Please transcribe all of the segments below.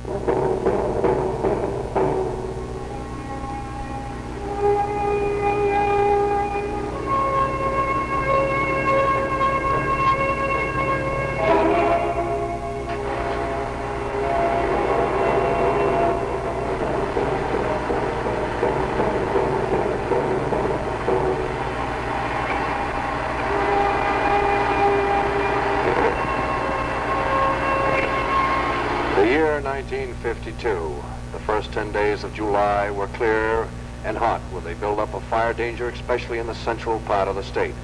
The year 1952, the first 10 days of July were clear and hot with a buildup of fire danger, especially in the central part of the state.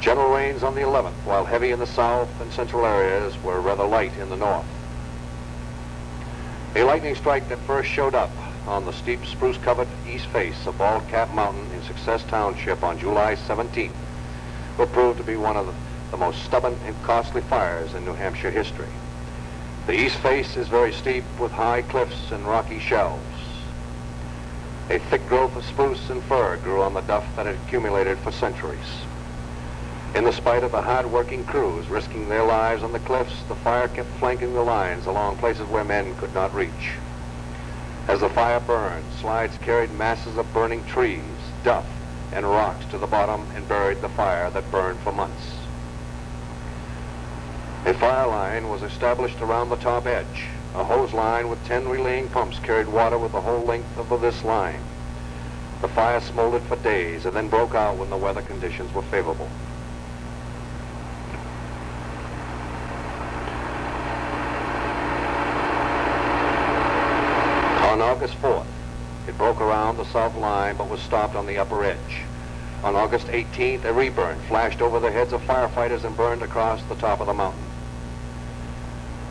Gentle rains on the 11th, while heavy in the south and central areas were rather light in the north. A lightning strike that first showed up on the steep spruce-covered east face of Bald Cap Mountain in Success Township on July 17th will prove to be one of the most stubborn and costly fires in New Hampshire history. The east face is very steep with high cliffs and rocky shelves. A thick growth of spruce and fir grew on the duff that had accumulated for centuries. In spite of the hard-working crews risking their lives on the cliffs, the fire kept flanking the lines along places where men could not reach. As the fire burned, slides carried masses of burning trees, duff, and rocks to the bottom and buried the fire that burned for months. A fire line was established around the top edge. A hose line with 10 relaying pumps carried water with the whole length of this line. The fire smoldered for days and then broke out when the weather conditions were favorable. On August 4th, it broke around the south line but was stopped on the upper edge. On August 18th, a reburn flashed over the heads of firefighters and burned across the top of the mountain.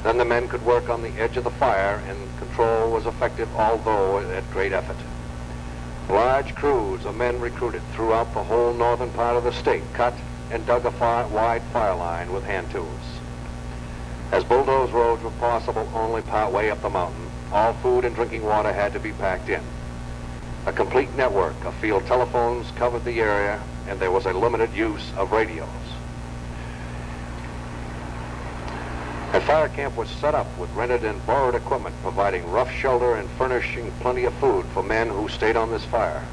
Then the men could work on the edge of the fire, and control was effective, although at great effort. Large crews of men recruited throughout the whole northern part of the state cut and dug a wide fire line with hand tools. As bulldoze roads were possible only part way up the mountain, all food and drinking water had to be packed in. A complete network of field telephones covered the area, and there was a limited use of radios. A fire camp was set up with rented and borrowed equipment, providing rough shelter and furnishing plenty of food for men who stayed on this fire.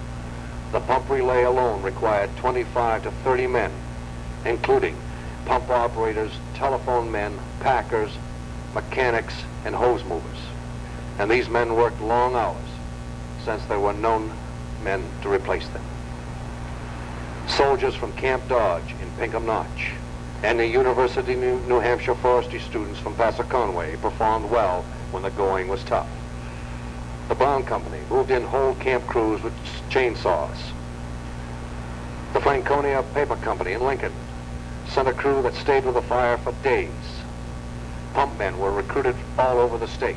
The pump relay alone required 25 to 30 men, including pump operators, telephone men, packers, mechanics, and hose movers. And these men worked long hours, since there were no men to replace them. Soldiers from Camp Dodge in Pinkham Notch and the University of New Hampshire Forestry students from Vassar Conway performed well when the going was tough. The Brown Company moved in whole camp crews with chainsaws. The Franconia Paper Company in Lincoln sent a crew that stayed with the fire for days. Pump men were recruited all over the state.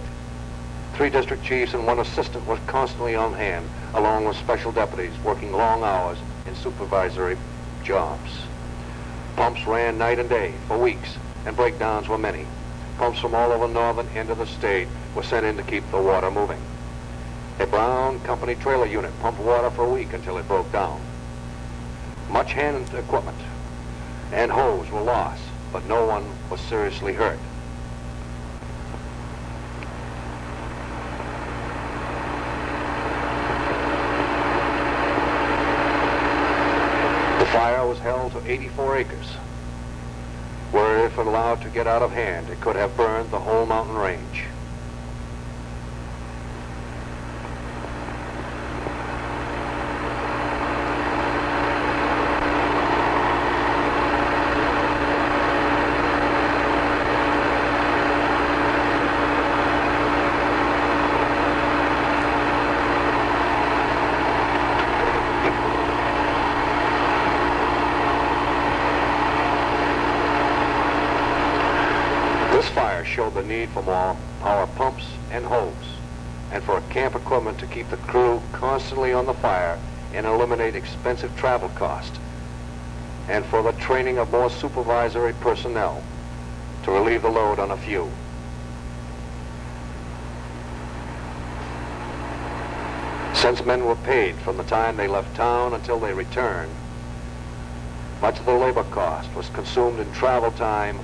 3 district chiefs and 1 assistant was constantly on hand, along with special deputies working long hours in supervisory jobs. Pumps ran night and day for weeks, and breakdowns were many. Pumps from all over the northern end of the state were sent in to keep the water moving. A Brown Company trailer unit pumped water for a week until it broke down. Much hand equipment and hose were lost, but no one was seriously hurt. The fire was held to 84 acres, where if allowed to get out of hand, it could have burned the whole mountain range. This fire showed the need for more power pumps and hose, and for camp equipment to keep the crew constantly on the fire and eliminate expensive travel costs, and for the training of more supervisory personnel to relieve the load on a few. Since men were paid from the time they left town until they returned, much of the labor cost was consumed in travel time,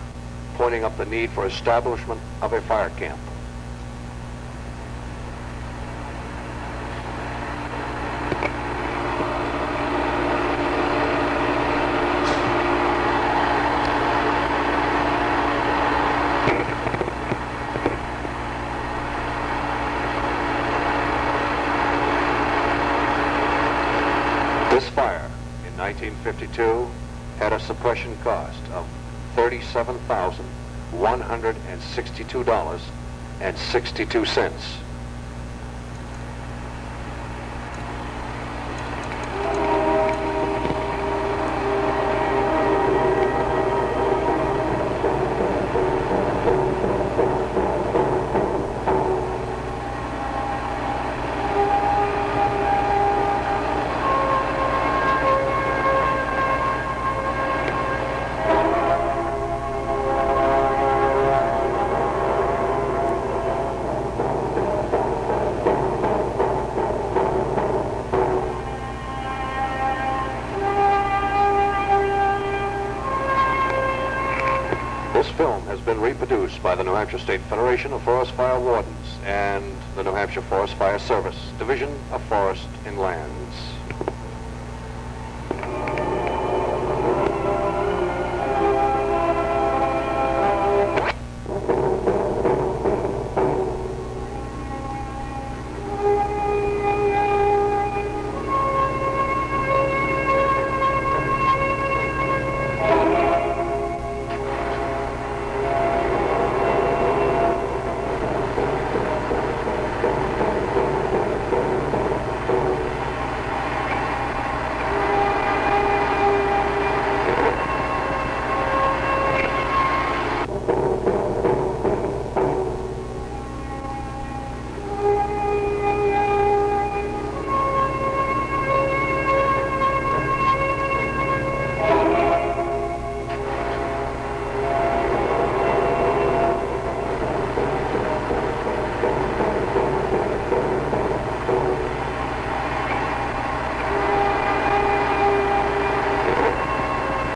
pointing up the need for establishment of a fire camp. This fire in 1952 had a suppression cost of $37,162.62. This film has been reproduced by the New Hampshire State Federation of Forest Fire Wardens and the New Hampshire Forest Fire Service, Division of Forest and Lands.